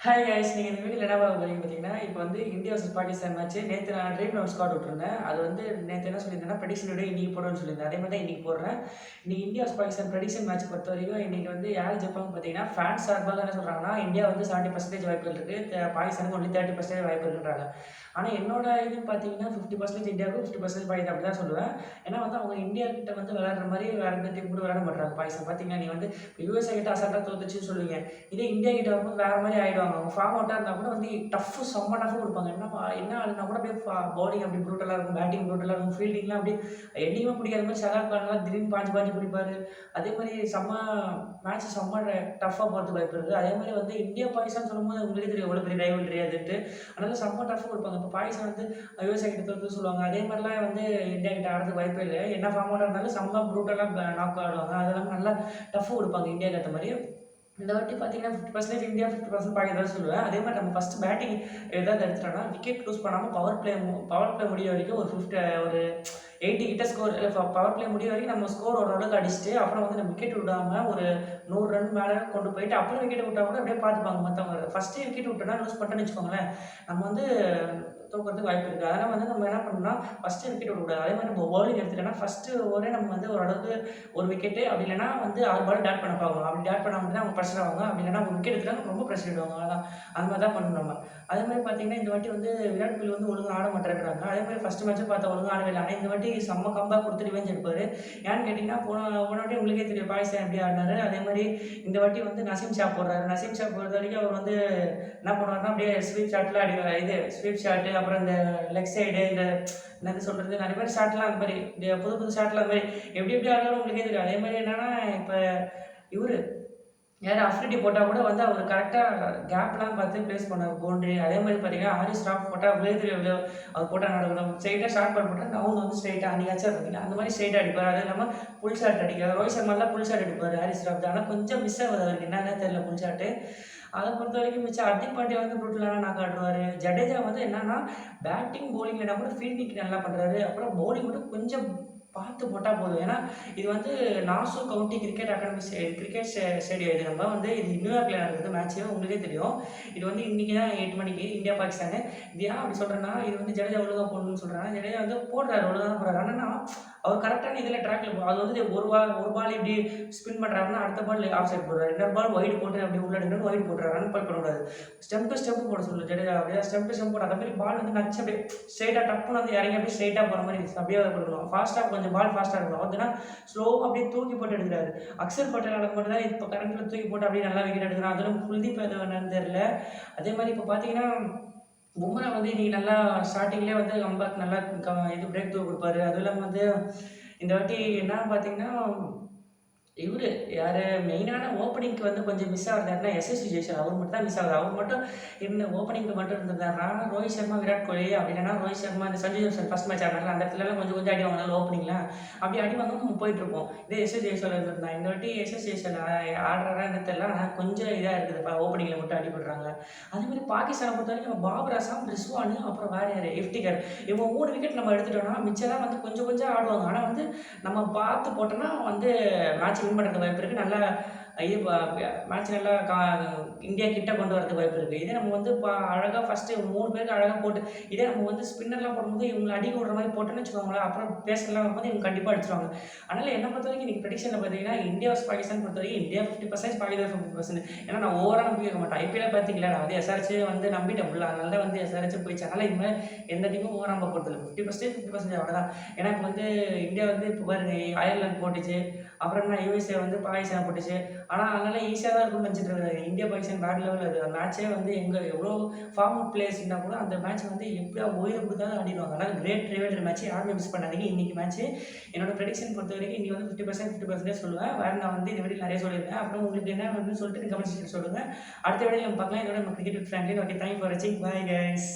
Hi guys, நீங்கள் இந்த வீடியோவில் என்ன பார்க்க போறீங்க பார்த்தீங்கன்னா, இப்போ வந்து இந்தியா vs பாகிஸ்தான் மேட்ச் நேற்று நான் ட்ரீம் லெவன் ஸ்குவாட் விட்டுருந்தேன். அது வந்து நேற்று என்ன சொல்லியிருந்தேன்னா, ப்ரெடிக்ஷன் வீடியோ இன்னைக்கு போடுவேன்னு சொல்லியிருந்தேன். அதே மாதிரி தான் இன்னைக்கு போடுறேன். இன்னைக்கு India vs Pakistan prediction match பொறுத்த வரைக்கும் இன்னைக்கு வந்து யார் ஜெயிப்பாங்க பார்த்தீங்கன்னா, ஃபேன்ஸ் சார்பாக என்ன சொல்கிறாங்கன்னா, இந்தியா வந்து 70% வாய்ப்புகள் இருக்குது, பாகிஸ்தானுக்கு ஒன்லி 30% வாய்ப்பு இருக்குன்றாங்க. ஆனால் என்னோட இது பார்த்தீங்கன்னா 50% இந்தியாவுக்கு 50% பாகிஸ்தான் அப்படி தான் சொல்லுவேன். ஏன்னா வந்து அவங்க இந்தியா கிட்ட வந்து விளையாடுற மாதிரி வேற எந்த டீம் கூட விளையாட மாட்டாங்க. பாகிஸ்தான் பார்த்தீங்கன்னா, நீ வந்து யூஎஸ்ஏ கிட்ட அசால்ட்டாக தோத்துச்சுன்னு சொல்லுவீங்க. இதே இந்தியா கிட்ட வரும்போது வேற மாதிரி ஆயிடுவாங்க. அவங்க ஃபார்ம் அவுட்டாக இருந்தால் கூட வந்து செம்ம டஃப் கொடுப்பாங்க. என்ன ஆளுனா கூட அப்படியே பவுலிங் அப்படி ப்ரூட்டலாக இருக்கும், பேட்டிங் ப்ரூட்டலாக இருக்கும், ஃபீல்டிங்லாம் அப்படியே என்னையுமே பிடிக்காத மாதிரி ஷஹாத் கான்லாம் திடீர்னு பாஞ்சு பாஞ்சு பிடிப்பாரு. அதே மாதிரி செம்ம டஃப்பாக போகிறதுக்கு வாய்ப்பு இருக்குது. அதே மாதிரி வந்து இந்தியா பாகிஸ்தான் சொல்லும்போது உங்களுக்கே தெரியும் எவ்வளோ பெரிய ரைவல்ரி அதுன்ட்டு. அதனால செம்ம டஃப் கொடுப்பாங்க. இப்போ பாகிஸ்தான் வந்து யுஎஸ்ஏ கிட்ட தோற்று சொல்லுவாங்க. அதே மாதிரிலாம் வந்து இந்தியா கிட்ட ஆடுறதுக்கு வாய்ப்பே இல்லை. என்ன ஃபார்ம் அவுட்டாக இருந்தாலும் செம்ம ப்ரூட்டலாக நாக் ஆடுவாங்க. அதெல்லாம் நல்லா டஃப் கொடுப்பாங்க இந்தியாவுக்கு ஏற்ற மாதிரி. இந்த வாட்டி பார்த்தீங்கன்னா 50% இந்தியா, 50% பாகிஸ்தான் சொல்லுவேன். அதே மாதிரி நம்ம ஃபஸ்ட் பேட்டிங் ஏதாவது எடுத்துட்டோம்னா விக்கெட் லூஸ் பண்ணாமல் பவர் பிளே முடிய வரைக்கும் ஒரு 80 கிட்ட ஸ்கோர் இல்லை, பவர் பிளே முடிய வரைக்கும் நம்ம ஸ்கோர் ஓரளவுக்கு அடிச்சுட்டு அப்புறம் வந்து நம்ம விக்கெட் விடாமல் ஒரு 100 ரன் மேலே கொண்டு போயிட்டு அப்புறம் விக்கெட் விட்டா கூட அப்படியே பார்த்துப்பாங்க மற்றவங்க. ஃபஸ்ட்டு விக்கெட் விட்டோன்னா லூஸ் பண்ணிட்டோன்னு வச்சுக்கோங்களேன், நம்ம வந்து தூக்கிறதுக்கு வாய்ப்பு இருக்குது. அதனால் வந்து நம்ம என்ன பண்ணணும்னா ஃபஸ்ட்டு விக்கெட் விடக்கூடாது. அதே மாதிரி நம்ம பவுலிங் எடுத்துட்டோம்னா ஃபஸ்ட்டு ஓவரே நம்ம வந்து ஓரளவுக்கு ஒரு விக்கெட்டு, அப்படி இல்லைனா வந்து 6 பால் டேட் பண்ண பார்க்கணும். அப்படி டேட் பண்ணாமல் தான் அவங்க ப்ரெஷர் ஆவாங்க. அப்படி இல்லைனா ஒரு விக்கெட் எடுத்துட்டாங்க ரொம்ப ப்ரெஷர் ஆகிடுவாங்க. அதான் அது மாதிரி தான் பண்ணணும் நம்ம. அதே மாதிரி பார்த்தீங்கன்னா இந்த வாட்டி வந்து விராட் கோலி வந்து ஒழுங்காக ஆட மாட்டேங்கிறாங்க. அதே மாதிரி ஃபஸ்ட்டு மேட்ச்சும் பார்த்தா ஒழுங்காக ஆடவே இல்லை. ஆனால் இந்த வாட்டி செம்ம கம்பேக் கொடுத்து ரிவெஞ்ச் எடுப்பார். ஏன்னு கேட்டிங்கன்னா போன வாட்டி உங்களுக்கே தெரியும் பாகிஸ்தான் எப்படி ஆடினாரு. அதே மாதிரி இந்த வாட்டி வந்து நசீம் ஷா போடுறாரு. நசீம் ஷா பொறுத்த வரைக்கும் அவர் வந்து என்ன பண்ணுவாருன்னா அப்படியே ஸ்வீப் ஷாட்டில் ஸ்வீப் ஷாட்டு, அப்புறம் இந்த லெக் சைடு, இந்த என்னது சொல்கிறது, நிறைய பேர் ஷாட்லாம் அந்த மாதிரி புது ஷாட்லாம் அந்த மாதிரி எப்படி ஆடுறாலும் உங்களுக்கே தெரியும். அதே மாதிரி என்னென்னா இப்போ இவர் யார் அஃப்ரிடி போட்டால் கூட வந்து அவர் கரெக்டாக கேப்லாம் பார்த்து ப்ளேஸ் பண்ணார் பவுண்ட்ரி. அதே மாதிரி பார்த்தீங்கன்னா ஹாரிஸ் ராஃப் போட்டால் விளையாட்டு அவர் போட்டால் நடக்கணும். ஸ்ட்ரைட்டாக ஷார்ட் பால் போட்டால் அவங்க வந்து ஸ்ட்ரைட்டாக அன்றைக்காச்சும் பார்த்தீங்கன்னா அந்த மாதிரி ஸ்ட்ரைட்டாக அடிப்பார். அது இல்லாமல் புல் ஷாட் அடிக்கார். ரோஹித் சர்மாலாம் புல் ஷாட் அடிப்பார் ஹாரிஸ் ராஃப். ஆனால் கொஞ்சம் மிஸ் ஆகுது அவருக்கு, என்னென்ன தெரியல புல் ஷாட்டு. அதை பொறுத்த வரைக்கும் மிச்சம் ஹர்திக் பாண்டியா வந்து ப்ரூட்டலான நாக் ஆடுவார். ஜடேஜா வந்து என்னன்னா பேட்டிங் பவுலிங்னா கூட ஃபீல்டிங் நல்லா பண்ணுறாரு. அப்புறம் பவுலிங் மட்டும் கொஞ்சம் பார்த்து போட்டால் போதும். ஏன்னா இது வந்து Nassau county cricket academy cricket stadium. இது நம்ம வந்து இது நியூயார்க்கில் நடக்குது மேட்ச்சு, உங்களுக்கே தெரியும். இது வந்து இன்றைக்கி தான் 8 மணிக்கு இந்தியா பாகிஸ்தானு. இது ஏன் அப்படி சொல்கிறேன்னா, இது வந்து ஜடேஜா ஒழுங்காக போடணும்னு சொல்கிறாங்க. ஜடேஜா வந்து போடுறாரு, ஒழுங்காக தான் போடுறாரு. ஆனால் அவர் கரெக்டான இதில் ட்ராக்ல அது வந்து ஒரு பால் இப்படி ஸ்பின் பண்ணுறாருன்னா அடுத்த பால் ஆஃப் சைட் போடுறாரு, இன்னொரு பால் ஒயிட் போட்டு அப்படி உள்ள எடுக்கணும், ஒயிட் போட்டுறாரு. ரன் பால் பண்ணக்கூடாது. ஸ்டெம்ப் டு ஸ்டெம்ப் போட சொல்லு ஜடேஜா. அப்படியே ஸ்டெம்ப் டு ஸ்டெம்ப் போட அதே மாதிரி பால் வந்து நச்சு அப்படியே ஸ்ட்ரைட்டாக டப்புன்னு வந்து இறங்கி அப்படியே ஸ்ட்ரைட்டாக போகிற மாதிரி அப்படியே கொடுக்கணும். ஃபாஸ்ட்டாக கொஞ்சம் பால் ஃபாஸ்ட்டாக இருக்கணும். அதுனா ஸ்லோவாக அப்படியே தூக்கி போட்டு எடுக்கிறாரு. அக்ஷர் பட்டேல் மட்டும் தான் இப்போ கரண்ட்டில் தூக்கி போட்டு அப்படியே நல்லா விக்கெட் எடுக்கிறான். அதில் குல்தீப் என்னன்னு தெரியல. அதே மாதிரி இப்போ பார்த்தீங்கன்னா பும்ரா வந்து இன்றைக்கி நல்லா ஸ்டார்டிங்லேயே வந்து கம்பேக் நல்லா இது பிரேக் த்ரூ கொடுப்பாரு. அதுவும் இல்லாமல் வந்து இந்த வாட்டி என்ன பார்த்தீங்கன்னா இவர் யார் மெயினான ஓப்பனிங்க்கு வந்து கொஞ்சம் மிஸ் ஆகுறாருன்னா எஸ்எஸ்வி ஜெய்சன். அவர் மட்டும் தான் மிஸ் ஆகுது. அவர் மட்டும் இருந்த ஓப்பனிங்க்கு மட்டும் இருந்திருந்தாருன்னா ரோஹித் சர்மா, விராட் கோலி, அப்படி இல்லைன்னா ரோஹித் சர்மா இந்த சஞ்சு ஜாம்சன் ஃபஸ்ட் மேட்ச் ஆடினால அந்த இடத்துலலாம் கொஞ்சம் அடி வாங்கினாலும் ஓப்பனிங்லாம் அப்படி அடி வாங்க நம்ம போயிட்டுருப்போம். இதே எஸ்எஸ் ஜெய்சல் இருந்திருந்தா இந்த வாட்டி எஸ்எஸ் ஜெய்சல் ஆடுறாரா என்ன தெரியல. ஆனால் கொஞ்சம் இதாக இருக்குது, ஓப்பனிங்கில் மட்டும் அடிபடுறாங்க. அதேமாதிரி பாகிஸ்தானை பொறுத்த வரைக்கும் பாபர் அசாம், ரிஸ்வானு, அப்புறம் வேறு யார் இஃப்டிகர், இவங்க 3 விக்கெட் நம்ம எடுத்துட்டோம்னா மிச்சம்லாம் வந்து கொஞ்சம் ஆடுவாங்க. ஆனால் வந்து நம்ம பார்த்து போட்டோம்னா வந்து மேட்ச் வின் பண்ணுறதுக்கு வாய்ப்பு இருக்குது. நல்லா இது மேட்ச் நல்லா இந்தியா கிட்ட கொண்டு வரதுக்கு வாய்ப்பு இருக்குது. இதே நம்ம வந்து அழகாக ஃபஸ்ட்டு 3 பேருக்கு அழகாக போட்டு, இதே நம்ம வந்து ஸ்பின்னர்லாம் போடும்போது இவங்களை அடிக்க விடுற மாதிரி போட்டோன்னு வச்சுக்கோங்களேன், அப்புறம் பேசலாம் வரும்போது இவங்க கண்டிப்பாக அடிச்சிருவாங்க. அதனால் என்னை பொறுத்த வரைக்கும் இன்றைக்கி ப்ரெடிக்ஷனில் பார்த்தீங்கன்னா இந்தியா பாகிஸ்தான் பொறுத்த வரைக்கும் இந்தியா 50%, பாகிஸ்தான் 50%. ஏன்னா நான் ஓவராக நம்பி வைக்க மாட்டேன். ஐபிஎல் பார்த்தீங்களா, நான் வந்து எஸ்ஆர்ஹெச் வந்து நம்பிட்டேன் ஃபுல்லாக. அதனால தான் வந்து எஸ்ஆர்ஹெச் போயிடுச்சு. அதனால் இனிமேல் எந்த டீமும் ஓவராக நம்ப போகிறதில்ல. 50%, 50% அவ்வளோதான். ஏன்னா இப்போ வந்து இந்தியா வந்து இப்போ பாருங்க அயர்லாந்து போட்டுச்சு, அப்புறம் என்ன யூஎஸ்ஏ வந்து பாகிஸ்தான் போட்டுச்சு. ஆனால் அதனால் ஈஸியாக தான் இருக்கும்னு நினச்சிட்டு இருக்காரு. இந்தியா பாகிஸ்தான் பேட் லெவலில் இருக்குது. அந்த மேட்ச்சே வந்து எவ்வளோ ஃபார்ம் அவுட் பிளேயர்ஸ் இருந்தால் கூட அந்த மேட்ச் வந்து எப்படியா உயிரை கொடுத்தாலும் ஆடிடுவாங்க. அதனால் கிரேட் ரிவெல்ரி மேட்ச் யாருமே மிஸ் பண்ணாதீங்க. இன்றைக்கி மேட்ச் என்னோட ப்ரெடிக்ஷன் பொறுத்த வரைக்கும் இன்றைக்கி வந்து 50% சொல்லுவேன். வேறு நான் வந்து இந்த வீடியோ நிறைய சொல்லியிருக்கேன். அப்புறம் உங்களுக்கு என்ன வேணும்னு சொல்லிட்டு கமெண்ட் செக்ஷன் சொல்லுங்கள். அடுத்த வீடியோ நம்ம பார்க்கலாம். இதோட நம்ம cricket friendly. Okay, thank for வாட்சிங். Bye guys.